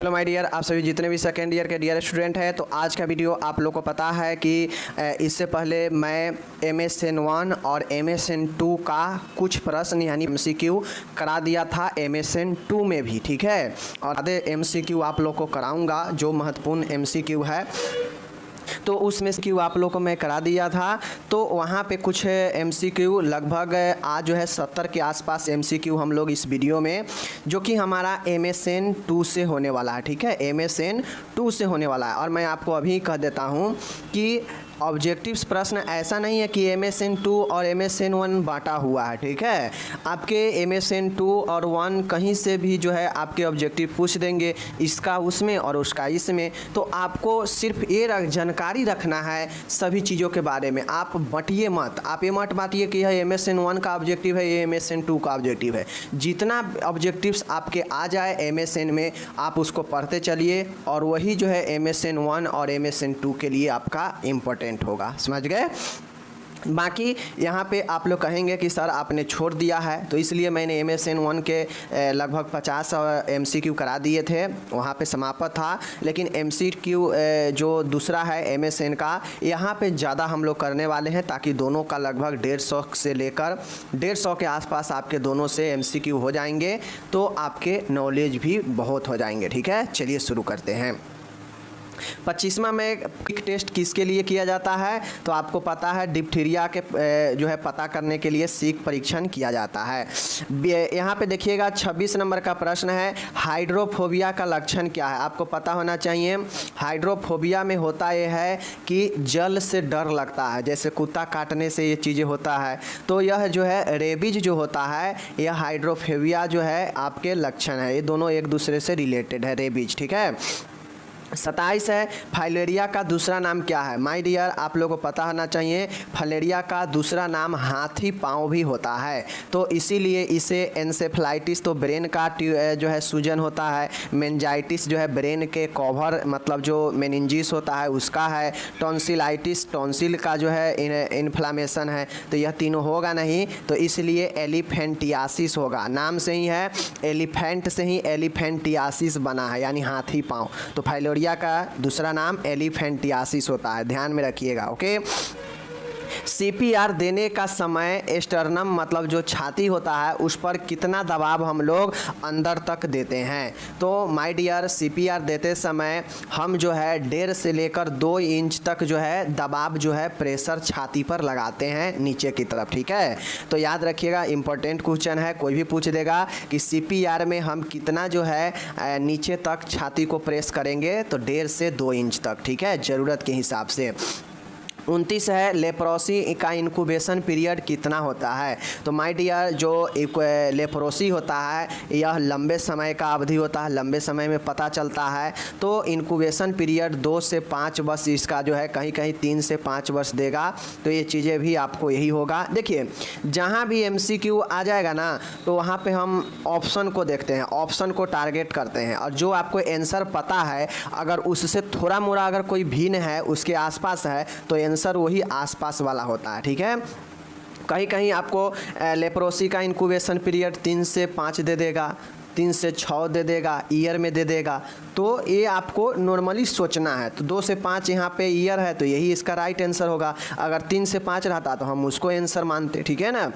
Hello my dear, आप सभी जितने भी सेकेंड ईयर के डियर स्टूडेंट हैं, तो आज का वीडियो आप लोग को पता है कि इससे पहले मैं MSN 1 और MSN 2 का कुछ प्रश्न यानी MCQ करा दिया था MSN 2 में भी, ठीक है। और आधे MCQ आप लोग को कराऊंगा जो महत्वपूर्ण MCQ है, तो उसमें से क्यू आप लोग को मैं करा दिया था। तो वहाँ पे कुछ MCQ लगभग आज जो है 70 के आसपास MCQ हम लोग इस वीडियो में, जो कि हमारा MSN 2 से होने वाला है, ठीक है। MSN 2 से होने वाला है। और मैं आपको अभी कह देता हूँ कि ऑब्जेक्टिव्स प्रश्न ऐसा नहीं है कि MSN 2 और MSN 1 बांटा हुआ है, ठीक है। आपके MSN 2 और 1 कहीं से भी जो है आपके ऑब्जेक्टिव पूछ देंगे, इसका उसमें और उसका इसमें। तो आपको सिर्फ ये जानकारी रखना है सभी चीज़ों के बारे में। आप बंटिए मत, आप ये मत बांटिए कि यह MSN 1 का ऑब्जेक्टिव है, ये MSN 2 का ऑब्जेक्टिव है। जितना ऑब्जेक्टिव्स आपके आ जाए MSN में, आप उसको पढ़ते चलिए, और वही जो है MSN 1 और MSN 2 के लिए आपका इम्पोर्टेंट होगा, समझ गए। बाकी यहाँ पे आप लोग कहेंगे कि सर आपने छोड़ दिया है, तो इसलिए मैंने MSN 1 के लगभग 50 MCQ करा दिए थे, वहाँ पे समाप्त था। लेकिन MCQ जो दूसरा है MSN का, यहाँ पे ज़्यादा हम लोग करने वाले हैं, ताकि दोनों का लगभग 150 से लेकर 150 के आसपास आपके दोनों से MCQ हो जाएंगे, तो आपके नॉलेज भी बहुत हो जाएंगे, ठीक है। चलिए शुरू करते हैं। 25वां में क्विक टेस्ट किसके लिए किया जाता है, तो आपको पता है डिप्थीरिया के जो है पता करने के लिए सीक परीक्षण किया जाता है। यहाँ पे देखिएगा 26 नंबर का प्रश्न है, हाइड्रोफोबिया का लक्षण क्या है। आपको पता होना चाहिए। हाइड्रोफोबिया में होता यह है कि जल से डर लगता है, जैसे कुत्ता काटने से ये चीज़ें होता है। तो यह जो है रेबीज जो होता है, यह हाइड्रोफोबिया जो है आपके लक्षण है। ये दोनों एक दूसरे से रिलेटेड है, रेबीज, ठीक है। 27 है, फाइलेरिया का दूसरा नाम क्या है। माय डियर, आप लोगों को पता होना चाहिए फाइलेरिया का दूसरा नाम हाथी पाँव भी होता है। तो इसीलिए इसे एन्सेफेलाइटिस, तो ब्रेन का जो है सूजन होता है। मेनिंजाइटिस जो है ब्रेन के कवर, मतलब जो मेनिंजिस होता है उसका है। टॉन्सिलाइटिस, टॉन्सिल का जो है इन्फ्लामेशन है। तो यह तीनों होगा नहीं, तो इसलिए एलिफेंटियासिस होगा। नाम से ही है, एलिफेंट से ही एलिफेंटियासिस बना है, यानी हाथी पाँव। तो फाइलेरिया का दूसरा नाम एलिफेंटियासिस होता है, ध्यान में रखिएगा, ओके। CPR देने का समय स्टर्नम, मतलब जो छाती होता है, उस पर कितना दबाव हम लोग अंदर तक देते हैं। तो माय डियर, CPR देते समय हम जो है 1.5 से लेकर 2 इंच तक जो है दबाव जो है प्रेशर छाती पर लगाते हैं नीचे की तरफ, ठीक है। तो याद रखिएगा, इंपॉर्टेंट क्वेश्चन है, कोई भी पूछ देगा कि CPR में हम कितना जो है नीचे तक छाती को प्रेस करेंगे, तो 1.5 से 2 इंच तक, ठीक है, ज़रूरत के हिसाब से। 29 है, लेप्रोसी का इंक्यूबेशन पीरियड कितना होता है। तो माय डियर, जो लेप्रोसी होता है यह लंबे समय का अवधि होता है, लंबे समय में पता चलता है। तो इंक्यूबेशन पीरियड 2 से 5 वर्ष इसका जो है, कहीं कहीं 3 से 5 वर्ष देगा। तो ये चीज़ें भी आपको यही होगा। देखिए, जहाँ भी MCQ आ जाएगा ना, तो वहाँ पे हम ऑप्शन को देखते हैं, ऑप्शन को टारगेट करते हैं, और जो आपको आंसर पता है, अगर उससे थोड़ा मोड़ा अगर कोई भिन्न है, उसके आसपास है, तो आंसर वही आसपास वाला होता है, ठीक है। कहीं कहीं आपको लेप्रोसी का इंक्यूबेशन पीरियड 3 से 5 दे देगा, 3 से 6 दे देगा, ईयर में दे देगा। तो ये आपको नॉर्मली सोचना है। तो 2 से 5 यहाँ पे ईयर है, तो यही इसका राइट आंसर होगा। अगर 3 से 5 रहता तो हम उसको आंसर मानते, ठीक है ना।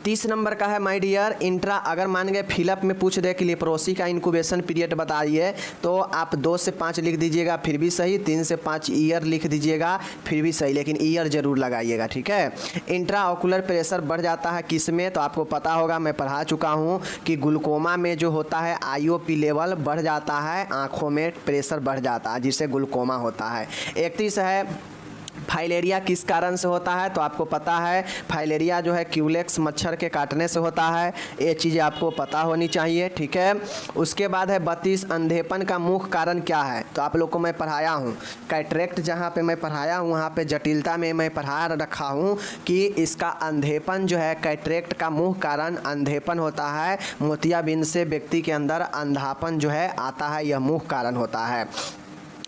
30 नंबर का है माय डियर, इंट्रा, अगर मान गए फिलअप में पूछ दे कि लेप्रोसी का इंक्यूबेशन पीरियड बताइए, तो आप 2 से 5 लिख दीजिएगा फिर भी सही, 3 से 5 ईयर लिख दीजिएगा फिर भी सही, लेकिन ईयर जरूर लगाइएगा, ठीक है। इंट्रा ऑकुलर प्रेशर बढ़ जाता है किस में, तो आपको पता होगा, मैं पढ़ा चुका हूँ कि ग्लूकोमा में जो होता है IOP लेवल बढ़ जाता है, आँखों में प्रेशर बढ़ जाता है, जिससे ग्लूकोमा होता है। 31 है, फाइलेरिया किस कारण से होता है। तो आपको पता है फाइलेरिया जो है क्यूलेक्स मच्छर के काटने से होता है, ये चीज़ें आपको पता होनी चाहिए, ठीक है। उसके बाद है 32, अंधेपन का मुख्य कारण क्या है। तो आप लोग को मैं पढ़ाया हूँ, कैटरेक्ट जहाँ पे मैं पढ़ाया हूँ, वहाँ पे जटिलता में मैं पढ़ा रखा हूँ कि इसका अंधेपन जो है, कैटरेक्ट का मुख्य कारण अंधेपन होता है। मोतियाबिंद से व्यक्ति के अंदर अंधापन जो है आता है, यह मुख्य कारण होता है।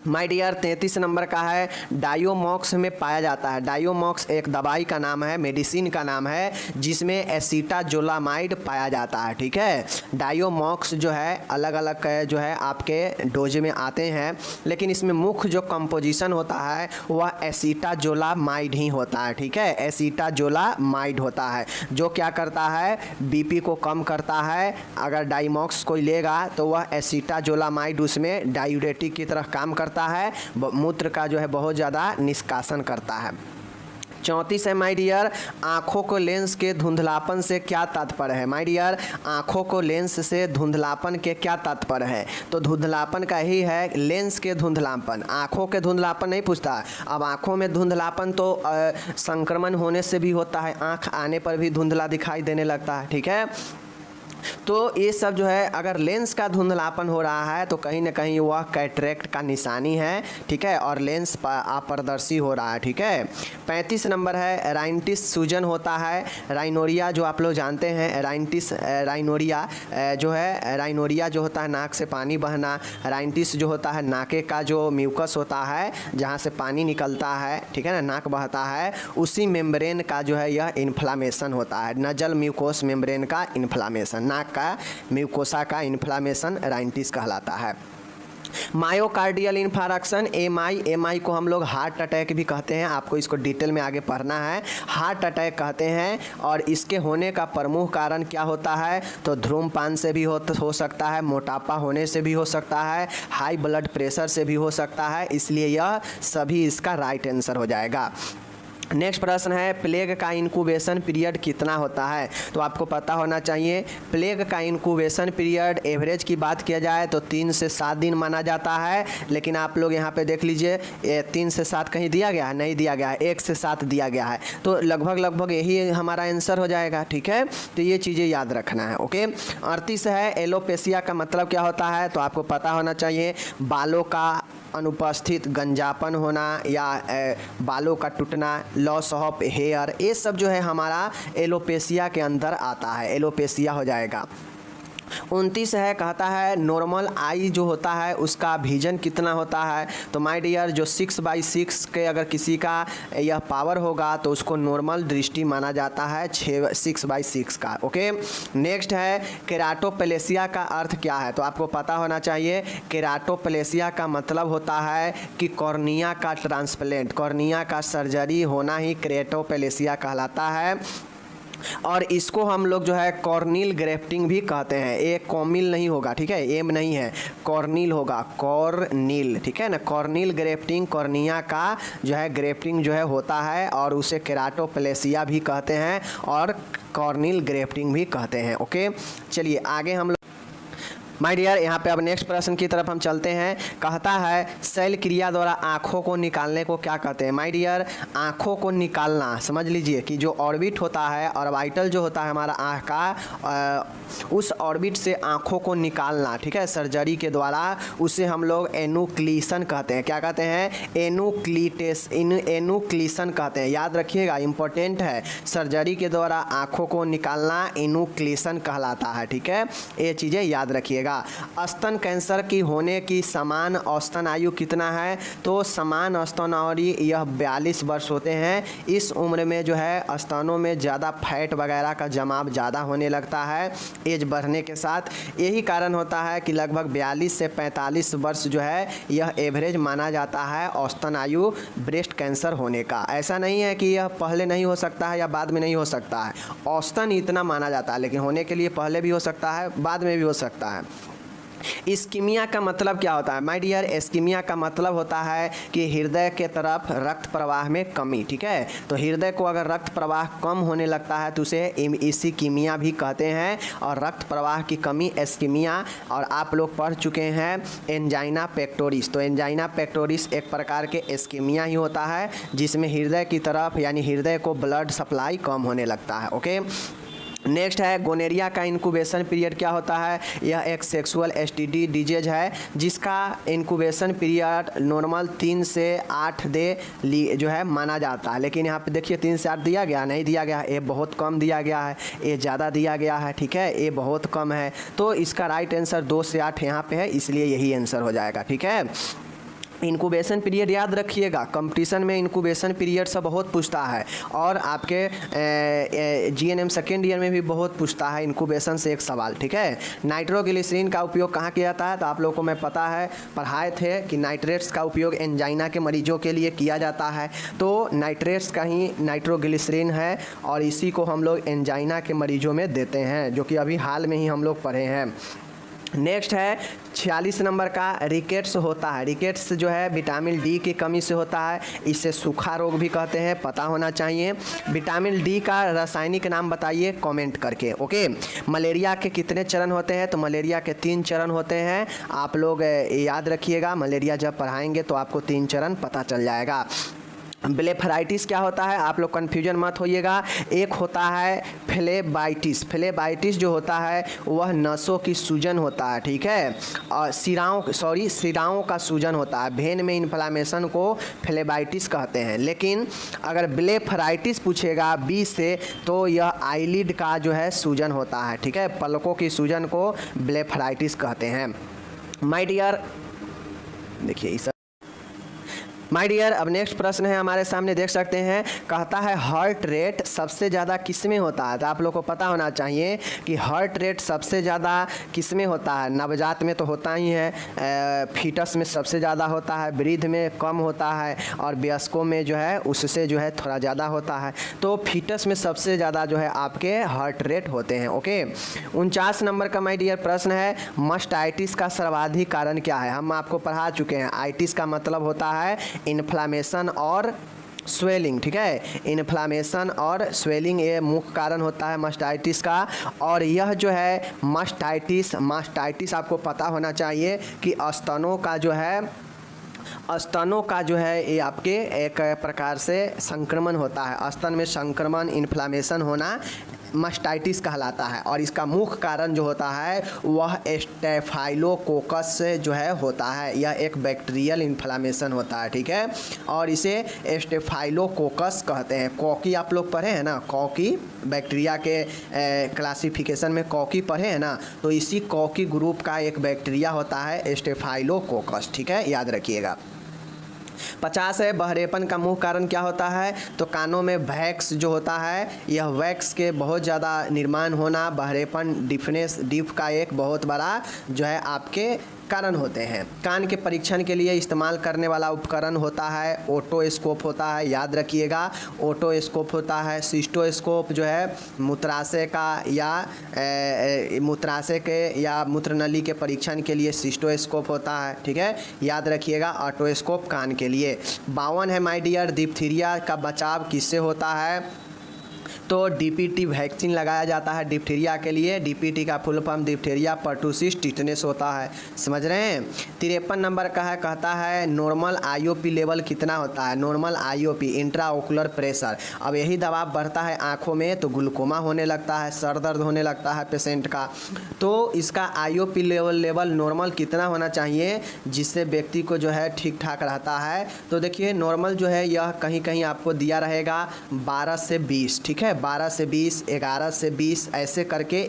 माय डियर 33 नंबर का है डायोमॉक्स में पाया जाता है। डायोमॉक्स एक दवाई का नाम है, मेडिसिन का नाम है, जिसमें एसीटाजोलामाइड पाया जाता है। ठीक है, डायोमॉक्स जो है अलग अलग जो है आपके डोज में आते हैं, लेकिन इसमें मुख्य जो कंपोजिशन होता है वह एसीटाजोलामाइड ही होता है। ठीक है, एसीटाजोलामाइड होता है जो क्या करता है, बीपी को कम करता है। अगर डायोमॉक्स कोई लेगा तो वह एसीटाजोलामाइड उसमें डायूरेटिक की तरह काम करता है, मूत्र का जो है बहुत ज़्यादा निष्कासन करता है। 34 है माय डियर, आँखों को लेंस के धुंधलापन से क्या तात्पर्य है। माय डियर, आँखों को लेंस से धुंधलापन के क्या तात्पर्य है, तो धुंधलापन का ही है लेंस के धुंधलापन। आँखों के धुंधलापन नहीं पूछता। अब आँखों में धुंधलापन तो संक्रमण होने से भी होता है, आँख आने पर भी धुंधला दिखाई देने लगता है। ठीक है, तो ये सब जो है अगर लेंस का धुंधलापन हो रहा है तो कहीं ना कहीं वह कैटरेक्ट का निशानी है। ठीक है, और लेंस अपारदर्शी हो रहा है। ठीक है, 35 नंबर है राइनिटिस सूजन होता है। राइनोरिया जो आप लोग जानते हैं, राइनिटिस राइनोरिया जो है, राइनोरिया जो होता है नाक से पानी बहना, राइनिटिस जो होता है नाके का जो म्यूकस होता है जहाँ से पानी निकलता है, ठीक है ना, नाक बहता है, उसी मेम्ब्रेन का जो है यह इन्फ्लामेशन होता है। नजल म्यूकोस मेम्ब्रेन का इन्फ्लामेशन, नाक का म्यूकोसा का इन्फ्लामेशन राइनिटिस कहलाता है। मायोकार्डियल इन्फारक्शन एमआई को हम लोग हार्ट अटैक भी कहते हैं। आपको इसको डिटेल में आगे पढ़ना है। हार्ट अटैक कहते हैं, और इसके होने का प्रमुख कारण क्या होता है, तो धूम्रपान से भी हो सकता है, मोटापा होने से भी हो सकता है, हाई ब्लड प्रेशर से भी हो सकता है, इसलिए यह सभी इसका राइट आंसर हो जाएगा। नेक्स्ट प्रश्न है प्लेग का इंक्यूबेशन पीरियड कितना होता है, तो आपको पता होना चाहिए प्लेग का इंक्यूबेशन पीरियड एवरेज की बात किया जाए तो 3 से 7 दिन माना जाता है, लेकिन आप लोग यहाँ पे देख लीजिए 3 से 7 कहीं दिया गया है, नहीं दिया गया है, 1 से 7 दिया गया है, तो लगभग यही हमारा आंसर हो जाएगा। ठीक है, तो ये चीज़ें याद रखना है। ओके, 38 है एलोपेसिया का मतलब क्या होता है, तो आपको पता होना चाहिए बालों का अनुपस्थित, गंजापन होना या बालों का टूटना, लॉस ऑफ हेयर, ये सब जो है हमारा एलोपेसिया के अंदर आता है, एलोपेसिया हो जाएगा। 29 है कहता है नॉर्मल आई जो होता है उसका विजन कितना होता है, तो माय डियर जो 6/6 के अगर किसी का यह पावर होगा तो उसको नॉर्मल दृष्टि माना जाता है 6/6 का। ओके, नेक्स्ट है केराटोप्लेसिया का अर्थ क्या है, तो आपको पता होना चाहिए केराटोप्लेसिया का मतलब होता है कि कॉर्निया का ट्रांसप्लांट, कॉर्निया का सर्जरी होना ही केराटोप्लेसिया कहलाता है। और इसको हम लोग जो है कॉर्नियल ग्रेफ्टिंग भी कहते हैं। ये कॉमिल नहीं होगा, ठीक है, एम नहीं है, कॉर्निल होगा, कॉर्निल, ठीक है ना। कॉर्नियल ग्रेफ्टिंग, कॉर्निया का जो है ग्रेफ्टिंग जो है होता है, और उसे केराटोप्लेसिया भी कहते हैं और कॉर्नियल ग्रेफ्टिंग भी कहते हैं। ओके, चलिए आगे हम माय डियर यहाँ पे अब नेक्स्ट प्रश्न की तरफ हम चलते हैं। कहता है शैल क्रिया द्वारा आँखों को निकालने को क्या कहते हैं। माय डियर आँखों को निकालना समझ लीजिए कि जो ऑर्बिट होता है, ऑर्बिटल जो होता है हमारा आँख का, उस ऑर्बिट से आँखों को निकालना, ठीक है, सर्जरी के द्वारा, उसे हम लोग एनुक्लीसन कहते हैं। क्या कहते हैं, एनुक्लीसन कहते हैं। याद रखिएगा, इंपॉर्टेंट है, सर्जरी के द्वारा आँखों को निकालना एनुक्लीसन कहलाता है। ठीक है, ये चीज़ें याद रखिएगा। स्तन कैंसर की होने की समान औसतन आयु कितना है, तो समान औसतन आयु यह 42 वर्ष होते हैं। इस उम्र में जो है स्तनों में ज़्यादा फैट वगैरह का जमाव ज़्यादा होने लगता है एज बढ़ने के साथ। यही कारण होता है कि लगभग 42 से 45 वर्ष जो है यह एवरेज माना जाता है औसतन आयु ब्रेस्ट कैंसर होने का। ऐसा नहीं है कि यह पहले नहीं हो सकता है या बाद में नहीं हो सकता है, औसतन इतना माना जाता है, लेकिन होने के लिए पहले भी हो सकता है, बाद में भी हो सकता है। इस्कीमिया का मतलब क्या होता है माय डियर, इस्कीमिया का मतलब होता है कि हृदय के तरफ रक्त प्रवाह में कमी। ठीक है, तो हृदय को अगर रक्त प्रवाह कम होने लगता है तो उसे इस्कीमिया भी कहते हैं, और रक्त प्रवाह की कमी इस्कीमिया। और आप लोग पढ़ चुके हैं एंजाइना पेक्टोरिस, तो एंजाइना पेक्टोरिस एक प्रकार के इस्कीमिया ही होता है जिसमें हृदय की तरफ यानी हृदय को ब्लड सप्लाई कम होने लगता है। ओके, नेक्स्ट है गोनेरिया का इंक्यूबेशन पीरियड क्या होता है। यह एक सेक्सुअल एसटीडी डिजीज है जिसका इंक्यूबेशन पीरियड नॉर्मल 3 से 8 डे जो है माना जाता है, लेकिन यहाँ पे देखिए 3 से 8 दिया गया, नहीं दिया गया, ये बहुत कम दिया गया है, ये ज़्यादा दिया गया है, ठीक है, ये बहुत कम है। तो इसका राइट आंसर 2 से 8 यहाँ पे है, इसलिए यही आंसर हो जाएगा। ठीक है, इनक्यूबेशन पीरियड याद रखिएगा, कंपटीशन में इनक्यूबेशन पीरियड से बहुत पूछता है और आपके जीएनएम सेकेंड ईयर में भी बहुत पूछता है इनक्यूबेशन से एक सवाल। ठीक है, नाइट्रोग्लिसरीन का उपयोग कहाँ किया जाता है? तो आप लोगों को मैं पता है, पढ़ाए थे कि नाइट्रेट्स का उपयोग एंजाइना के मरीजों के लिए किया जाता है। तो नाइट्रेट्स का ही नाइट्रोग्लिसरीन है और इसी को हम लोग एंजाइना के मरीजों में देते हैं, जो कि अभी हाल में ही हम लोग पढ़े हैं। नेक्स्ट है 46 नंबर का, रिकेट्स होता है। रिकेट्स जो है विटामिन डी की कमी से होता है, इसे सूखा रोग भी कहते हैं, पता होना चाहिए। विटामिन डी का रासायनिक नाम बताइए कमेंट करके। ओके, मलेरिया के कितने चरण होते हैं? तो मलेरिया के 3 चरण होते हैं, आप लोग याद रखिएगा, मलेरिया जब पढ़ाएंगे तो आपको 3 चरण पता चल जाएगा। ब्लेफराइटिस क्या होता है? आप लोग कन्फ्यूजन मत होइएगा। एक होता है फ्लेबाइटिस, फ्लेबाइटिस जो होता है वह नसों की सूजन होता है। ठीक है, और सिराओं का सूजन होता है, भेन में इन्फ्लामेशन को फ्लेबाइटिस कहते हैं। लेकिन अगर ब्लेफराइटिस पूछेगा बी से तो यह आईलिड का जो है सूजन होता है। ठीक है, पलकों की सूजन को ब्लेफराइटिस कहते हैं। माय डियर, देखिए इस माय डियर, अब नेक्स्ट प्रश्न है हमारे सामने, देख सकते हैं, कहता है हार्ट रेट सबसे ज़्यादा किस में होता है? तो आप लोग को पता होना चाहिए कि हार्ट रेट सबसे ज़्यादा किस में होता है। नवजात में तो होता ही है, फीटस में सबसे ज़्यादा होता है, वृद्ध में कम होता है और वयस्कों में जो है उससे जो है थोड़ा ज़्यादा होता है। तो फीटस में सबसे ज़्यादा जो है आपके हार्ट रेट होते हैं। ओके, 49 नंबर का माय डियर प्रश्न है, मास्टाइटिस का सर्वाधिक कारण क्या है? हम आपको पढ़ा चुके हैं, आइटिस का मतलब होता है इन्फ्लामेशन और स्वेलिंग। ठीक है, इन्फ्लामेशन और स्वेलिंग ये मुख्य कारण होता है मास्टाइटिस का। और यह जो है मास्टाइटिस आपको पता होना चाहिए कि स्तनों का जो है ये आपके एक प्रकार से संक्रमण होता है, स्तन में संक्रमण, इन्फ्लामेशन होना मास्टाइटिस कहलाता है। और इसका मुख्य कारण जो होता है वह स्टेफाइलोकोकस से जो है होता है, यह एक बैक्टीरियल इन्फ्लामेशन होता है। ठीक है, और इसे स्टेफाइलोकोकस कहते हैं। कॉकी आप लोग पढ़े हैं ना, कॉकी बैक्टीरिया के क्लासिफिकेशन में कॉकी पढ़े हैं ना, तो इसी कॉकी ग्रुप का एक बैक्टीरिया होता है स्टेफाइलोकोकस। ठीक है, याद रखिएगा। 50 है, बहरेपन का मुख्य कारण क्या होता है? तो कानों में वैक्स जो होता है, यह वैक्स के बहुत ज़्यादा निर्माण होना बहरेपन डिफ का एक बहुत बड़ा जो है आपके कारण होते हैं। कान के परीक्षण के लिए इस्तेमाल करने वाला उपकरण होता है ओटोस्कोप होता है, याद रखिएगा, ओटोस्कोप होता है। सिस्टोस्कोप जो है मूत्राशय का या मूत्राशय के या मूत्रनली के परीक्षण के लिए सिस्टोस्कोप होता है। ठीक है, याद रखिएगा, ओटोस्कोप कान के लिए। 52 है माय डियर, डिप्थीरिया का बचाव किससे होता है? तो डीपीटी वैक्सीन लगाया जाता है डिप्थीरिया के लिए। डीपीटी का full form diphtheria pertussis tetanus होता है, समझ रहे हैं। 53 नंबर का है, कहता है नॉर्मल आईओपी लेवल कितना होता है? Normal IOP intraocular pressure. अब यही दबाव बढ़ता है आँखों में तो ग्लूकोमा होने लगता है, सर दर्द होने लगता है पेशेंट का। तो इसका आईओपी लेवल नॉर्मल कितना होना चाहिए जिससे व्यक्ति को जो है ठीक ठाक रहता है? तो देखिए नॉर्मल जो है यह कहीं कहीं आपको दिया रहेगा 12 से 20। ठीक है, 12 से 20, 11 से 20 ऐसे करके।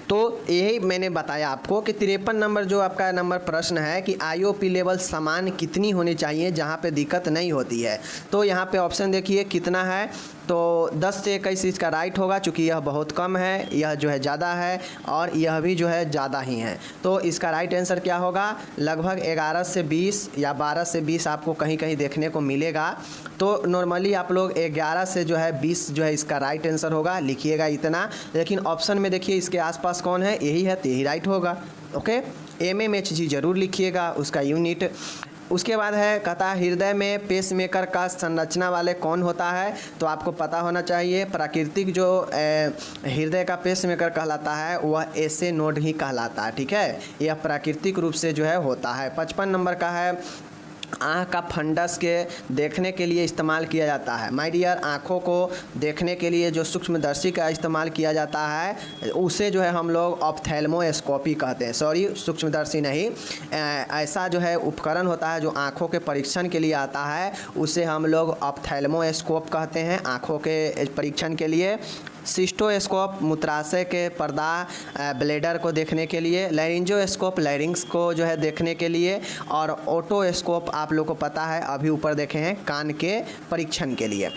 तो यही मैंने बताया आपको कि 53 नंबर जो आपका नंबर प्रश्न है कि आईओपी लेवल समान कितनी होनी चाहिए जहाँ पे दिक्कत नहीं होती है। तो यहाँ पे ऑप्शन देखिए कितना है, तो 10 से 21 इसका राइट होगा, चूँकि यह बहुत कम है, यह जो है ज़्यादा है और यह भी जो है ज़्यादा ही है। तो इसका राइट आंसर क्या होगा? लगभग 11 से 20 या 12 से 20 आपको कहीं कहीं देखने को मिलेगा। तो नॉर्मली आप लोग 11 से जो है 20 जो है इसका राइट आंसर होगा, लिखिएगा इतना। लेकिन ऑप्शन में देखिए इसके आसपास कौन है, यही है तो यही राइट होगा। ओके, MMHG जरूर लिखिएगा उसका यूनिट। उसके बाद है, कहता है हृदय में पेसमेकर का संरचना वाले कौन होता है? तो आपको पता होना चाहिए प्राकृतिक जो हृदय का पेसमेकर कहलाता है वह एसे नोड ही कहलाता है। ठीक है, यह प्राकृतिक रूप से जो है होता है। 55 नंबर का है, आँख का फंडस के देखने के लिए इस्तेमाल किया जाता है। माय डियर, आँखों को देखने के लिए जो सूक्ष्मदर्शी का इस्तेमाल किया जाता है उसे जो है हम लोग ऑप्थेल्मोस्कोपी कहते हैं। सॉरी, सूक्ष्मदर्शी नहीं, ऐसा जो है उपकरण होता है जो आँखों के परीक्षण के लिए आता है, उसे हम लोग ऑप्थेल्मोस्कोप कहते हैं, आँखों के परीक्षण के लिए। सिस्टोस्कोप मूत्राशय के पर्दा ब्लेडर को देखने के लिए, लैरिंजोस्कोप लैरिंग्स को जो है देखने के लिए, और ओटोस्कोप आप लोग को पता है अभी ऊपर देखे हैं कान के परीक्षण के लिए।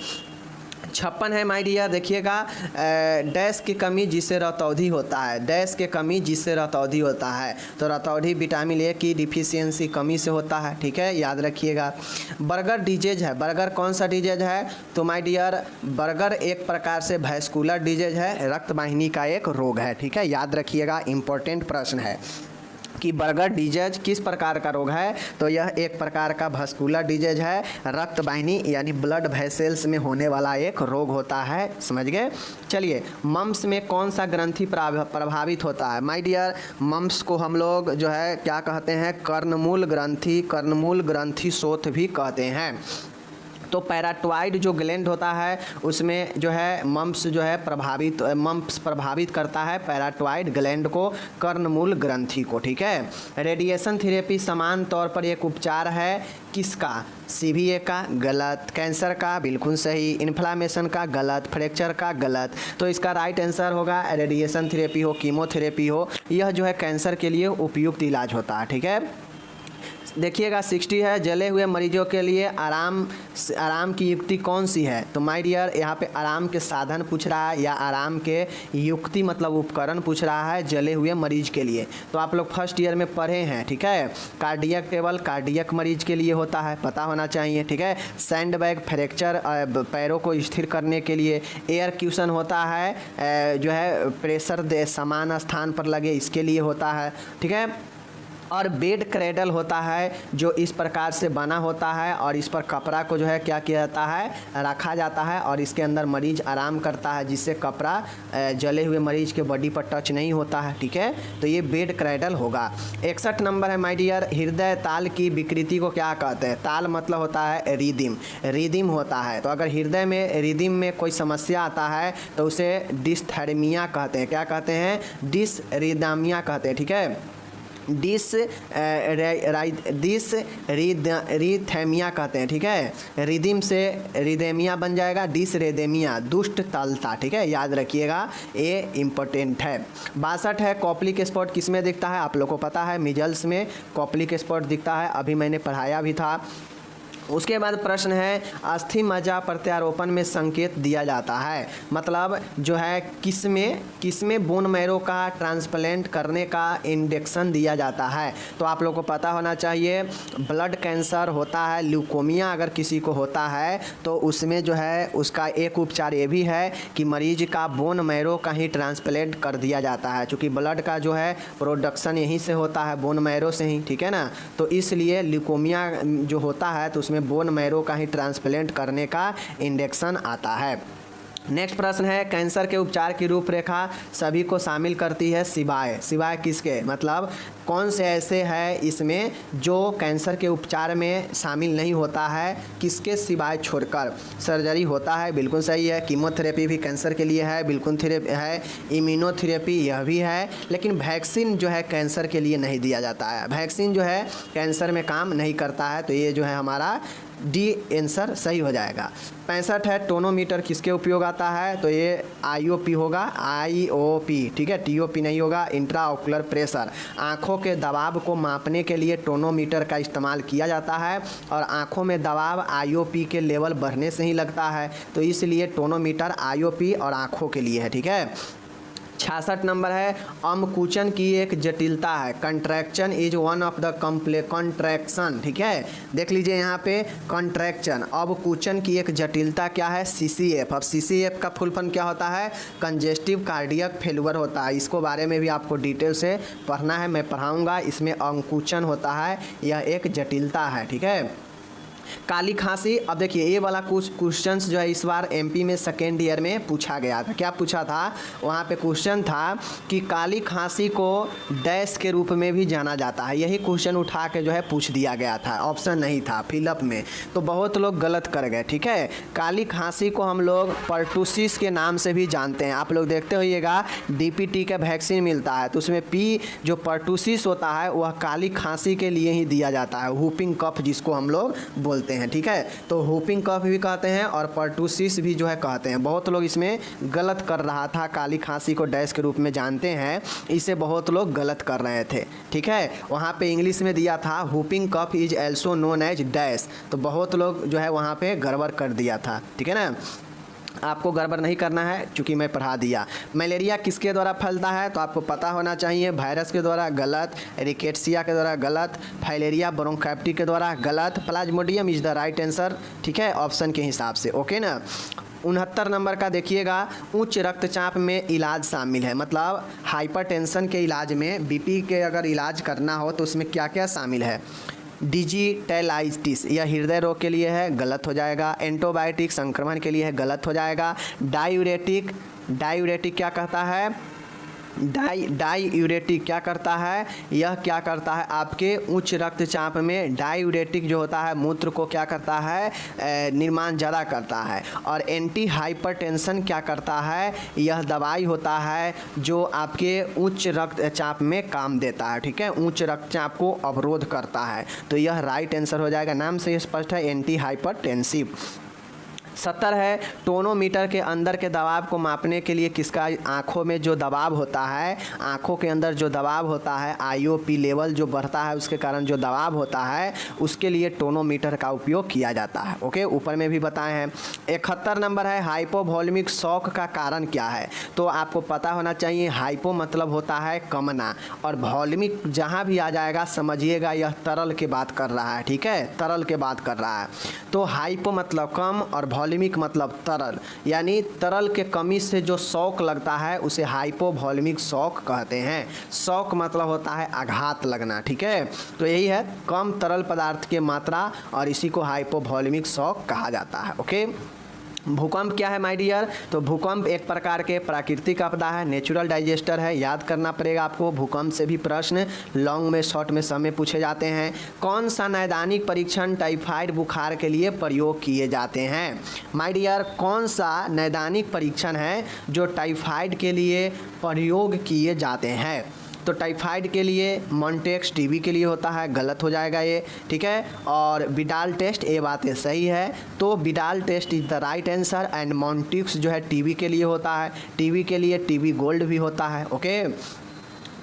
56 है माय डियर, देखिएगा डैश की कमी जिससे रतौंधी होता है, डैश के कमी जिससे रतौंधी होता है, तो रतौंधी विटामिन ए की डिफिशियंसी कमी से होता है, ठीक है, याद रखिएगा। बर्गर डिजीज है, बर्गर कौन सा डिजीज है, तो माय डियर बर्गर एक प्रकार से वैस्कुलर डिजीज है, रक्त वाहिनी का एक रोग है, ठीक है, याद रखिएगा, इंपॉर्टेंट प्रश्न है कि बर्गर डिजीज किस प्रकार का रोग है, तो यह एक प्रकार का वैस्कुलर डिजीज है, रक्त वाहिनी यानी ब्लड वेसल्स में होने वाला एक रोग होता है, समझ गए। चलिए, मम्प्स में कौन सा ग्रंथि प्रभावित होता है, माय डियर मम्प्स को हम लोग जो है क्या कहते हैं, कर्णमूल ग्रंथि शोथ भी कहते हैं। तो पैराटॉइड जो ग्लैंड होता है उसमें जो है मम्प्स प्रभावित करता है पैराटॉइड ग्लैंड को, कर्णमूल ग्रंथि को, ठीक है। रेडिएशन थेरेपी समान तौर पर एक उपचार है किसका, सीवीए का, गलत। कैंसर का, बिल्कुल सही। इन्फ्लामेशन का, गलत। फ्रैक्चर का, गलत। तो इसका राइट आंसर होगा रेडिएशन थेरेपी हो, कीमोथेरेपी हो, यह जो है कैंसर के लिए उपयुक्त इलाज होता है, ठीक है। देखिएगा 60 है, जले हुए मरीजों के लिए आराम की युक्ति कौन सी है, तो माय डियर यहाँ पे आराम के साधन पूछ रहा है या आराम के युक्ति मतलब उपकरण पूछ रहा है जले हुए मरीज के लिए। तो आप लोग फर्स्ट ईयर में पढ़े हैं, ठीक है। कार्डियक टेबल कार्डियक मरीज के लिए होता है, पता होना चाहिए, ठीक है। सैंड बैग फ्रैक्चर पैरों को स्थिर करने के लिए। एयर क्यूशन होता है जो है प्रेशर समान स्थान पर लगे, इसके लिए होता है, ठीक है। और बेड क्रेडल होता है जो इस प्रकार से बना होता है और इस पर कपड़ा को जो है क्या किया जाता है, रखा जाता है और इसके अंदर मरीज आराम करता है, जिससे कपड़ा जले हुए मरीज के बॉडी पर टच नहीं होता है, ठीक है। तो ये बेड क्रेडल होगा। 61 नंबर है माय डियर, हृदय ताल की विकृति को क्या कहते हैं, ताल मतलब होता है रिदिम होता है। तो अगर हृदय में रिदिम में कोई समस्या आता है तो उसे डिसथर्मिया कहते हैं, क्या कहते हैं, डिसरिदमिया कहते हैं, ठीक है। डिसरिथेमिया कहते हैं, ठीक है। रिदिम से रिदेमिया बन जाएगा, डिसरेदेमिया दुष्ट तलता, ठीक है, याद रखिएगा, ये इम्पोर्टेंट है। 62 है, कॉप्लिक स्पॉट किस में दिखता है, आप लोगों को पता है मिजल्स में कॉप्लिक स्पॉट दिखता है, अभी मैंने पढ़ाया भी था। उसके बाद प्रश्न है, अस्थि मज्जा प्रत्यारोपण में संकेत दिया जाता है, मतलब जो है किसमें बोन मैरो का ट्रांसप्लांट करने का इंजेक्शन दिया जाता है। तो आप लोग को पता होना चाहिए ब्लड कैंसर होता है, ल्यूकोमिया अगर किसी को होता है तो उसमें जो है उसका एक उपचार ये भी है कि मरीज का बोन मैरो का ही ट्रांसप्लांट कर दिया जाता है, क्योंकि ब्लड का जो है प्रोडक्शन यहीं से होता है, बोन मैरो से ही, ठीक है ना। तो इसलिए ल्यूकोमिया जो होता है तो में बोन मैरो का ही ट्रांसप्लांट करने का इंजेक्शन आता है। नेक्स्ट प्रश्न है, कैंसर के उपचार की रूपरेखा सभी को शामिल करती है सिवाय किसके, मतलब कौन से ऐसे है इसमें जो कैंसर के उपचार में शामिल नहीं होता है, किसके सिवाय छोड़कर। सर्जरी होता है, बिल्कुल सही है। कीमोथेरेपी भी कैंसर के लिए है, बिल्कुल थेरेपी है। इम्यूनोथेरेपी यह भी है, लेकिन वैक्सीन जो है कैंसर के लिए नहीं दिया जाता है, वैक्सीन जो है कैंसर में काम नहीं करता है। तो ये जो है हमारा डी आंसर सही हो जाएगा। 65 है, टोनोमीटर किसके उपयोग आता है, तो ये IOP होगा, IOP, ठीक है, TOP नहीं होगा। इंट्राऑकुलर प्रेशर, आँखों के दबाव को मापने के लिए टोनोमीटर का इस्तेमाल किया जाता है और आँखों में दबाव IOP के लेवल बढ़ने से ही लगता है, तो इसलिए टोनोमीटर IOP और आँखों के लिए है, ठीक है। 66 नंबर है, अमकुचन की एक जटिलता है, contraction is one of the contraction, ठीक है। देख लीजिए यहाँ पे कंट्रैक्शन, अवकुचन की एक जटिलता क्या है, CCF। अब CCF का फुल फॉर्म क्या होता है, कंजेस्टिव कार्डियक फेल्यूर होता है। इसको बारे में भी आपको डिटेल से पढ़ना है, मैं पढ़ाऊँगा। इसमें अंकुचन होता है, यह एक जटिलता है, ठीक है। काली खांसी, अब देखिए ये वाला कुछ क्वेश्चंस जो है इस बार MP में सेकेंड ईयर में पूछा गया था। क्या पूछा था, वहाँ पे क्वेश्चन था कि काली खांसी को डैश के रूप में भी जाना जाता है, यही क्वेश्चन उठा के जो है पूछ दिया गया था, ऑप्शन नहीं था फिलअप में, तो बहुत लोग गलत कर गए, ठीक है। काली खांसी को हम लोग पर्टूसिस के नाम से भी जानते हैं। आप लोग देखते होइएगा DPT का वैक्सीन मिलता है तो उसमें P जो पर्टूसिस होता है वह काली खांसी के लिए ही दिया जाता है, हुपिंग कफ जिसको हम लोग बोलते हैं, ठीक है। तो हुपिंग कफ भी कहते हैं और पर्टूसिस भी जो है कहते हैं। बहुत लोग इसमें गलत कर रहा था, काली खांसी को डैश के रूप में जानते हैं, इसे बहुत लोग गलत कर रहे थे, ठीक है। वहाँ पे इंग्लिश में दिया था whooping cough is also known as dash, तो बहुत लोग जो है वहाँ पे गड़बड़ कर दिया था, ठीक है ना। आपको गड़बड़ नहीं करना है क्योंकि मैं पढ़ा दिया। मलेरिया किसके द्वारा फैलता है तो आपको पता होना चाहिए, वायरस के द्वारा गलत, रिकेट्सिया के द्वारा गलत, फाइलेरिया ब्रोंकाइटिस के द्वारा गलत, Plasmodium is the right answer, ठीक है, ऑप्शन के हिसाब से, ओके ना। 69 नंबर का देखिएगा, उच्च रक्तचाप में इलाज शामिल है, मतलब हाइपरटेंशन के इलाज में, बीपी के अगर इलाज करना हो तो उसमें क्या क्या शामिल है। डिजिटलाइटिस यह हृदय रोग के लिए है, गलत हो जाएगा। एंटीबायोटिक संक्रमण के लिए है, गलत हो जाएगा। डायूरेटिक क्या कहता है, डाईयूरेटिक क्या करता है, यह क्या करता है आपके उच्च रक्तचाप में डायूरेटिक जो होता है मूत्र को क्या करता है, निर्माण ज़्यादा करता है। और एंटी हाइपरटेंशन क्या करता है, यह दवाई होता है जो आपके उच्च रक्तचाप में काम देता है, ठीक है, उच्च रक्तचाप को अवरोध करता है। तो यह राइट आंसर हो जाएगा, नाम से स्पष्ट है, एंटी हाइपरटेंसिव। 70 है, टोनोमीटर के अंदर के दबाव को मापने के लिए किसका, आँखों में जो दबाव होता है, आँखों के अंदर जो दबाव होता है, आईओपी लेवल जो बढ़ता है उसके कारण जो दबाव होता है उसके लिए टोनोमीटर का उपयोग किया जाता है, ओके, ऊपर में भी बताए हैं। 71 नंबर है, हाइपोवॉल्यूमिक शॉक का कारण क्या है, तो आपको पता होना चाहिए, हाइपो मतलब होता है कमना और वॉल्यूमिक जहाँ भी आ जाएगा समझिएगा यह तरल के बात कर रहा है, ठीक है, तरल के बात कर रहा है। तो हाइपो मतलब कम और वॉल्यूमिक मतलब तरल, यानी तरल के कमी से जो शॉक लगता है उसे हाइपोवॉल्यूमिक शॉक कहते हैं। शॉक मतलब होता है आघात लगना, ठीक है, तो यही है कम तरल पदार्थ की मात्रा और इसी को हाइपोवॉल्यूमिक शॉक कहा जाता है, ओके। भूकंप क्या है माय डियर, तो भूकंप एक प्रकार के प्राकृतिक आपदा है, नेचुरल डाइजेस्टर है, याद करना पड़ेगा आपको। भूकंप से भी प्रश्न लॉन्ग में शॉर्ट में सब में पूछे जाते हैं। कौन सा नैदानिक परीक्षण टाइफाइड बुखार के लिए प्रयोग किए जाते हैं माय डियर, कौन सा नैदानिक परीक्षण है जो टाइफाइड के लिए प्रयोग किए जाते हैं, तो टाइफाइड के लिए मॉन्टेक्स, टीबी के लिए होता है, गलत हो जाएगा ये, ठीक है। और विडाल टेस्ट, ये बातें सही है, तो Widal test is the right answer. And Mantoux जो है टीबी के लिए होता है, टीबी के लिए टीबी गोल्ड भी होता है, ओके।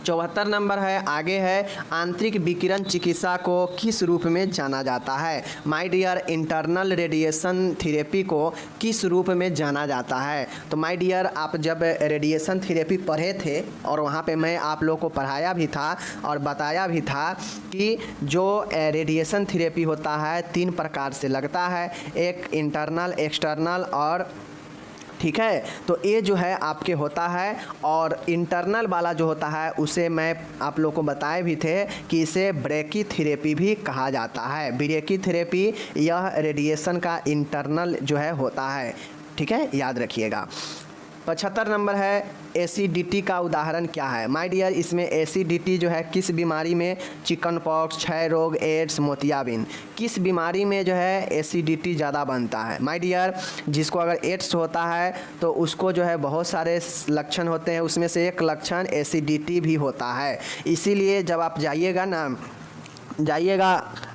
74 नंबर है, आगे है, आंतरिक विकिरण चिकित्सा को किस रूप में जाना जाता है my dear, internal radiation therapy को किस रूप में जाना जाता है। तो माय डियर आप जब रेडिएशन थेरेपी पढ़े थे और वहाँ पे मैं आप लोगों को पढ़ाया भी था और बताया भी था कि जो रेडिएशन थेरेपी होता है 3 प्रकार से लगता है, एक इंटरनल, एक्सटर्नल और, ठीक है, तो ये जो है आपके होता है। और इंटरनल वाला जो होता है उसे मैं आप लोग को बताए भी थे कि इसे ब्रेकीथेरेपी भी कहा जाता है। ब्रेकीथेरेपी यह रेडिएशन का इंटरनल जो है होता है, ठीक है, याद रखिएगा। 75 नंबर है, एसिडिटी का उदाहरण क्या है माय डियर, इसमें एसिडिटी जो है किस बीमारी में, चिकन पॉक्स, क्षय रोग, एड्स, मोतियाबिंद, किस बीमारी में जो है एसिडिटी ज़्यादा बनता है माय डियर। जिसको अगर एड्स होता है तो उसको जो है बहुत सारे लक्षण होते हैं, उसमें से एक लक्षण एसिडिटी भी होता है। इसीलिए जब आप जाइएगा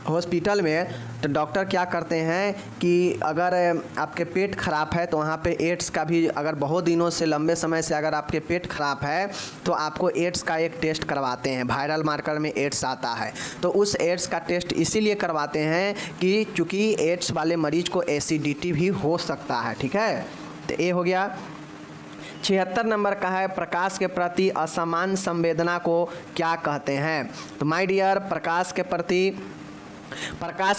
हॉस्पिटल में तो डॉक्टर क्या करते हैं कि अगर आपके पेट ख़राब है तो वहाँ पे एड्स का भी, अगर बहुत दिनों से लंबे समय से अगर आपके पेट ख़राब है तो आपको एड्स का एक टेस्ट करवाते हैं, वायरल मार्कर में एड्स आता है, तो उस एड्स का टेस्ट इसीलिए करवाते हैं कि चूँकि एड्स वाले मरीज को एसिडिटी भी हो सकता है, ठीक है। तो ये हो गया। 76 नंबर का है, प्रकाश के प्रति असमान संवेदना को क्या कहते हैं। तो माय डियर, प्रकाश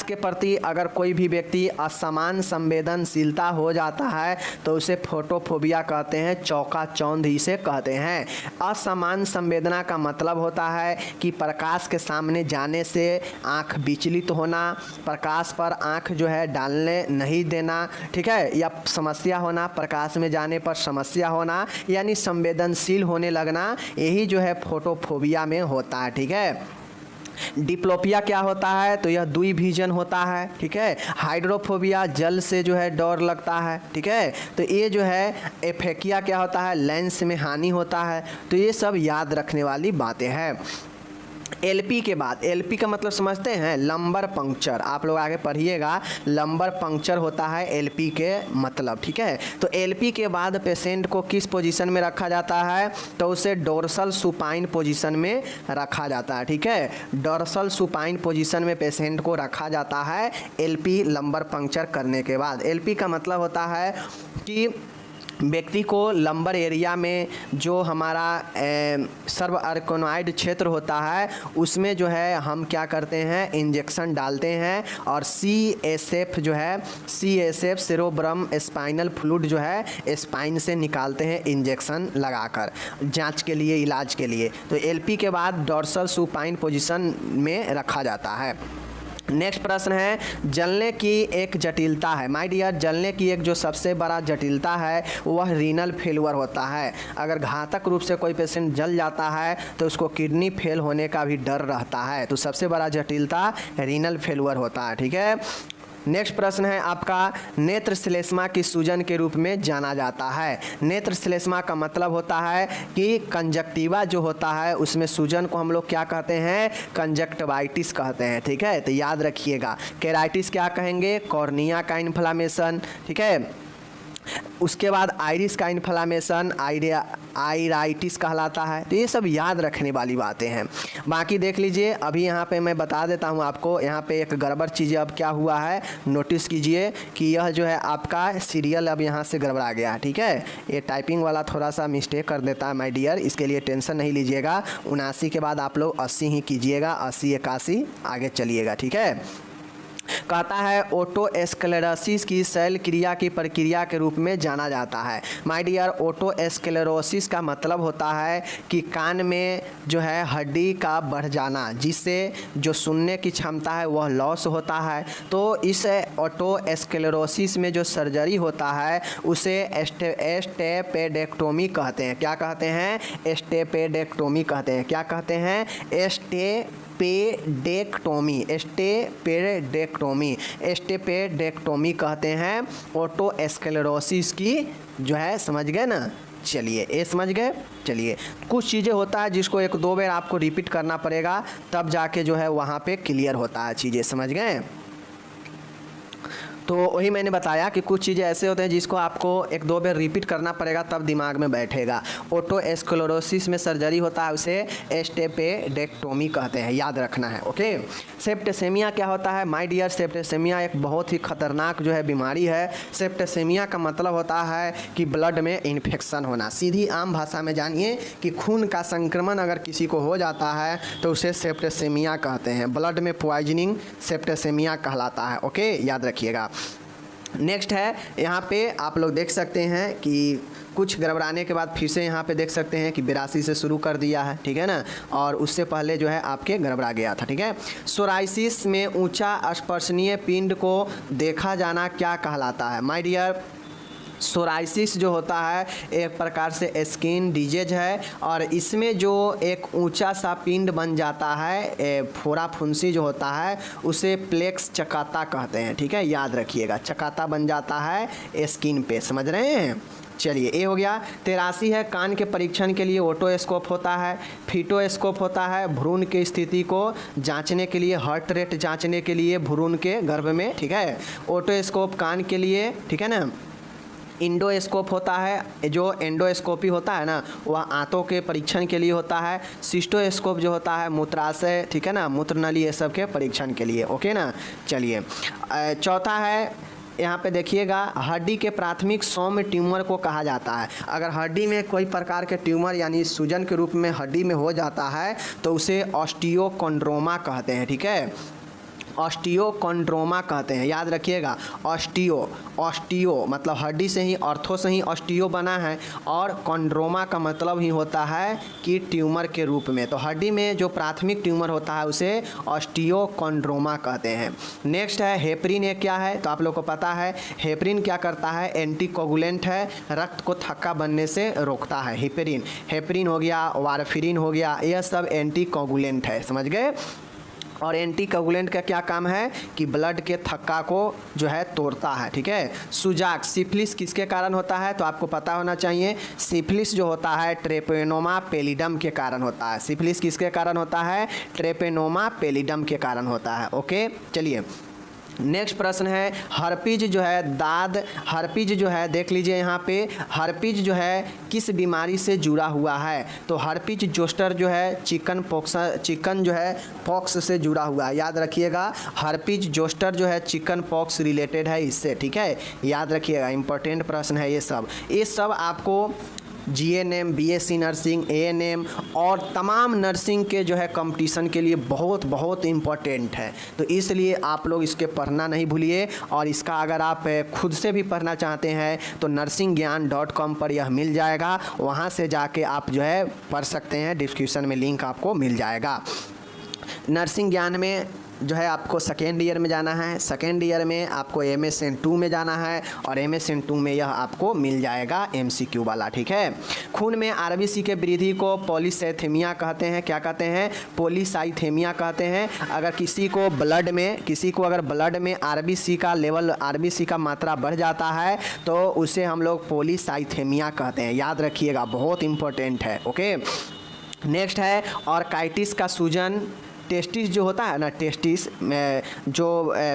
के प्रति अगर कोई भी व्यक्ति असमान संवेदनशीलता हो जाता है तो उसे फोटोफोबिया कहते हैं, चौकाचौंध इसे कहते हैं। असमान संवेदना का मतलब होता है कि प्रकाश के सामने जाने से आँख विचलित होना, प्रकाश पर आँख जो है डालने नहीं देना, ठीक है, या समस्या होना, प्रकाश में जाने पर समस्या होना, यानी संवेदनशील होने लगना, यही जो है फोटोफोबिया में होता है, ठीक है। डिप्लोपिया क्या होता है, तो यह द्विविजन होता है, ठीक है। हाइड्रोफोबिया जल से जो है डर लगता है, ठीक है। तो ये जो है एफेकिया क्या होता है, लेंस में हानि होता है। तो ये सब याद रखने वाली बातें हैं। एलपी के बाद, एलपी का मतलब समझते हैं, लंबर पंक्चर। आप लोग आगे पढ़िएगा, लंबर पंक्चर होता है एलपी के मतलब, ठीक है। तो एलपी के बाद पेशेंट को किस पोजीशन में रखा जाता है, तो उसे डोर्सल सुपाइन पोजीशन में रखा जाता है, ठीक है। डोर्सल सुपाइन पोजीशन में पेशेंट को रखा जाता है एलपी लंबर पंक्चर करने के बाद। एलपी का मतलब होता है कि व्यक्ति को लंबर एरिया में जो हमारा सर्व आर्कोनॉइड क्षेत्र होता है उसमें जो है हम क्या करते हैं, इंजेक्शन डालते हैं और CSF जो है, CSF सेरोब्रम स्पाइनल फ्लूइड जो है स्पाइन से निकालते हैं इंजेक्शन लगाकर जांच के लिए, इलाज के लिए। तो एलपी के बाद डोर्सल सुपाइन पोजीशन में रखा जाता है। नेक्स्ट प्रश्न है, जलने की एक जटिलता है। माय डियर, जलने की एक जो सबसे बड़ा जटिलता है वह रीनल फेलुअर होता है। अगर घातक रूप से कोई पेशेंट जल जाता है तो उसको किडनी फेल होने का भी डर रहता है। तो सबसे बड़ा जटिलता रीनल फेलुअर होता है, ठीक है। नेक्स्ट प्रश्न है आपका, नेत्र श्लेष्मा की सूजन के रूप में जाना जाता है। नेत्र श्लेष्मा का मतलब होता है कि कंजक्टिवा जो होता है उसमें सूजन को हम लोग क्या कहते हैं, कंजक्टिवाइटिस कहते हैं, ठीक है। तो याद रखिएगा। केराइटिस क्या कहेंगे, कॉर्निया का इन्फ्लामेशन, ठीक है। उसके बाद आइरिस का इन्फ्लामेशन आइराइटिस कहलाता है। तो ये सब याद रखने वाली बातें हैं। बाकी देख लीजिए, अभी यहाँ पे मैं बता देता हूँ आपको, यहाँ पे एक गड़बड़ चीज़ अब क्या हुआ है, नोटिस कीजिए कि यह जो है आपका सीरियल अब यहाँ से गड़बड़ा गया है, ठीक है। ये टाइपिंग वाला थोड़ा सा मिस्टेक कर देता है माय डियर, इसके लिए टेंशन नहीं लीजिएगा। 79 के बाद आप लोग 80 ही कीजिएगा, 80 81 आगे चलिएगा, ठीक है। कहता है ओटोस्क्लेरोसिस की शैल क्रिया की प्रक्रिया के रूप में जाना जाता है। माय डियर, ओटोस्क्लेरोसिस का मतलब होता है कि कान में जो है हड्डी का बढ़ जाना, जिससे जो सुनने की क्षमता है वह लॉस होता है। तो इस ओटोस्क्लेरोसिस में जो सर्जरी होता है उसे स्टेपेडेक्टोमी कहते हैं। क्या कहते हैं, स्टेपेडेक्टोमी कहते हैं। क्या कहते हैं, स्टेपेडेक्टोमी कहते हैं ओटोस्क्लेरोसिस की, जो है, समझ गए ना। चलिए, ये समझ गए। चलिए, कुछ चीज़ें होता है जिसको 1-2 बार आपको रिपीट करना पड़ेगा, तब जाके जो है वहाँ पे क्लियर होता है चीज़ें, समझ गए। तो वही मैंने बताया कि कुछ चीज़ें ऐसे होते हैं जिसको आपको 1-2 बार रिपीट करना पड़ेगा, तब दिमाग में बैठेगा। ओटोस्क्लेरोसिस में सर्जरी होता है, उसे स्टेपेडेक्टोमी कहते हैं, याद रखना है, ओके। सेप्टेसेमिया क्या होता है माय डियर, सेप्टेसेमिया एक बहुत ही खतरनाक जो है बीमारी है। सेप्टेसेमिया का मतलब होता है कि ब्लड में इन्फेक्शन होना। सीधी आम भाषा में जानिए कि खून का संक्रमण अगर किसी को हो जाता है तो उसे सेप्टेसेमिया कहते हैं। ब्लड में पॉइजनिंग सेप्टेसेमिया कहलाता है, ओके, याद रखिएगा। नेक्स्ट है, यहाँ पे आप लोग देख सकते हैं कि कुछ गड़बड़ाने के बाद फिर से यहाँ पे देख सकते हैं कि 82 से शुरू कर दिया है, ठीक है ना, और उससे पहले जो है आपके गड़बड़ा गया था, ठीक है। सोराइसिस में ऊंचा स्पर्शनीय पिंड को देखा जाना क्या कहलाता है। माय डियर, सोराइसिस जो होता है एक प्रकार से स्किन डिजीज है, और इसमें जो एक ऊंचा सा पिंड बन जाता है, फोड़ा फुंसी जो होता है, उसे प्लेक्स चकाता कहते हैं, ठीक है, याद रखिएगा। चकाता बन जाता है स्किन पे, समझ रहे हैं। चलिए, ये हो गया। 83 है, कान के परीक्षण के लिए ओटोस्कोप होता है, फीटोस्कोप होता है, भ्रूण की स्थिति को जांचने के लिए, हार्ट रेट जांचने के लिए भ्रूण के गर्भ में, ठीक है। ओटोस्कोप कान के लिए, ठीक है ना। इंडोस्कोप होता है, जो एंडोस्कोपी होता है ना, वह आंतों के परीक्षण के लिए होता है। सिस्टोस्कोप जो होता है मूत्राशय, ठीक है ना, मूत्रनली, ये सब के परीक्षण के लिए, ओके ना। चलिए, चौथा है, यहाँ पे देखिएगा, हड्डी के प्राथमिक सौम्य ट्यूमर को कहा जाता है। अगर हड्डी में कोई प्रकार के ट्यूमर यानी सूजन के रूप में हड्डी में हो जाता है तो उसे ऑस्टियोकॉन्ड्रोमा कहते हैं, ठीक है। ऑस्टियोकॉन्ड्रोमा कहते हैं, याद रखिएगा। ऑस्टियो मतलब हड्डी से ही, ऑर्थो से ही ऑस्टियो बना है, और कॉन्ड्रोमा का मतलब ही होता है कि ट्यूमर के रूप में। तो हड्डी में जो प्राथमिक ट्यूमर होता है उसे ऑस्टियोकॉन्ड्रोमा कहते हैं। नेक्स्ट है हेपरिन। ये क्या है, तो आप लोग को पता है हेपरिन क्या करता है, एंटीकोगुलेंट है, रक्त को थक्का बनने से रोकता है। हेपरिन हो गया, वारफिरिन हो गया, यह सब एंटीकोगुलेंट है, समझ गए। और एंटीकोगुलेंट का क्या काम है कि ब्लड के थक्का को जो है तोड़ता है, ठीक है। सुजाक, सिफिलिस किसके कारण होता है, तो आपको पता होना चाहिए। सिफिलिस जो होता है ट्रेपेनोमा पेलिडम के कारण होता है। सिफिलिस किसके कारण होता है, ट्रेपेनोमा पेलिडम के कारण होता है। ओके, चलिए नेक्स्ट प्रश्न है, हर्पीज जो है दाद, हर्पीज जो है देख लीजिए यहाँ पे, हर्पीज जो है किस बीमारी से जुड़ा हुआ है, तो हर्पीज जोस्टर जो है चिकन जो है पॉक्स से जुड़ा हुआ है। याद रखिएगा, हर्पीज जोस्टर जो है चिकन पॉक्स रिलेटेड है इससे, ठीक है, याद रखिएगा, इंपॉर्टेंट प्रश्न है ये सब आपको जीएनएम, बीएससी नर्सिंग, एएनएम और तमाम नर्सिंग के जो है कंपटीशन के लिए बहुत बहुत इम्पोर्टेंट है। तो इसलिए आप लोग इसके पढ़ना नहीं भूलिए, और इसका अगर आप खुद से भी पढ़ना चाहते हैं तो nursingyan.com पर यह मिल जाएगा, वहाँ से जाके आप जो है पढ़ सकते हैं, डिस्क्रिप्शन में लिंक आपको मिल जाएगा। नर्सिंग ज्ञान में जो है आपको सेकेंड ईयर में जाना है, सेकेंड ईयर में आपको MSN2 में जाना है, और MSN2 में यह आपको मिल जाएगा MCQ वाला, ठीक है। खून में RBC के वृद्धि को पॉलीसाइथेमिया कहते हैं, क्या कहते हैं, पॉलीसाइथेमिया कहते हैं। अगर किसी को अगर ब्लड में RBC का लेवल, RBC का मात्रा बढ़ जाता है तो उसे हम लोग पॉलीसाइथेमिया कहते हैं, याद रखिएगा, बहुत इंपॉर्टेंट है। ओके, नेक्स्ट है ऑर्काइटिस का सूजन। टेस्टिस जो होता है ना, टेस्टिस में जो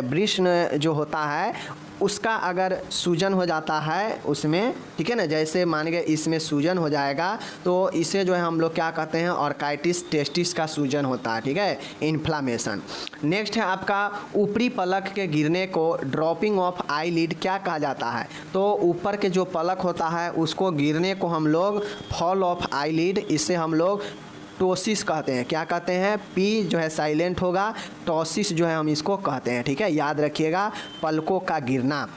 वृषण जो होता है उसका अगर सूजन हो जाता है उसमें, ठीक है ना, जैसे मान गए इसमें सूजन हो जाएगा तो इसे जो है हम लोग क्या कहते हैं, ऑर्काइटिस टेस्टिस का सूजन होता है, ठीक है, इन्फ्लामेशन। नेक्स्ट है आपका ऊपरी पलक के गिरने को ड्रॉपिंग ऑफ आईलिड क्या कहा जाता है, तो ऊपर के जो पलक होता है उसको गिरने को हम लोग फॉल ऑफ आईलिड, इसे हम लोग टोसिस कहते हैं। क्या कहते हैं, पी जो है साइलेंट होगा, टोसिस जो है हम इसको कहते हैं, ठीक है, याद रखिएगा, पलकों का गिरना।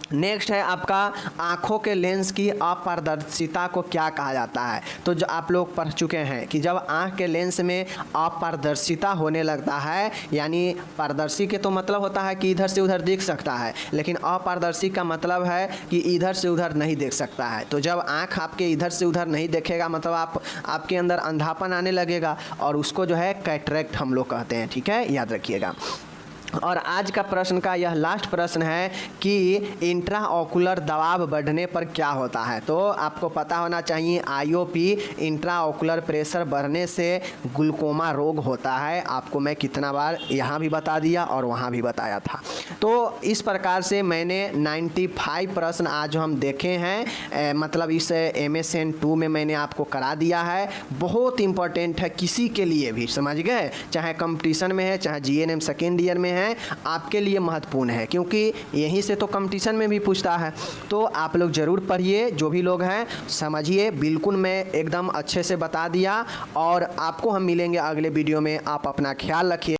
नेक्स्ट है आपका आँखों के लेंस की अपारदर्शिता को क्या कहा जाता है, तो जो आप लोग पढ़ चुके हैं कि जब आँख के लेंस में अपारदर्शिता होने लगता है, यानी पारदर्शी के तो मतलब होता है कि इधर से उधर देख सकता है, लेकिन अपारदर्शी का मतलब है कि इधर से उधर नहीं देख सकता है। तो जब आँख आपके इधर से उधर नहीं देखेगा मतलब आपके अंदर अंधापन आने लगेगा, और उसको जो है कैटरेक्ट हम लोग कहते हैं, ठीक है, याद रखिएगा। और आज का प्रश्न का यह लास्ट प्रश्न है कि इंट्राओकुलर दबाव बढ़ने पर क्या होता है, तो आपको पता होना चाहिए IOP, इंट्राओकुलर प्रेशर बढ़ने से ग्लूकोमा रोग होता है। आपको मैं कितना बार यहाँ भी बता दिया और वहाँ भी बताया था। तो इस प्रकार से मैंने 95 प्रश्न आज हम देखे हैं, मतलब इस MSN2 में मैंने आपको करा दिया है। बहुत इंपॉर्टेंट है किसी के लिए भी, समझ गए, चाहे कंपटीशन में है चाहे GNM सेकेंड ईयर में है, आपके लिए महत्वपूर्ण है, क्योंकि यहीं से तो कंपटीशन में भी पूछता है। तो आप लोग ज़रूर पढ़िए, जो भी लोग हैं समझिए, बिल्कुल मैं एकदम अच्छे से बता दिया, और आपको हम मिलेंगे अगले वीडियो में। आप अपना ख्याल रखिए।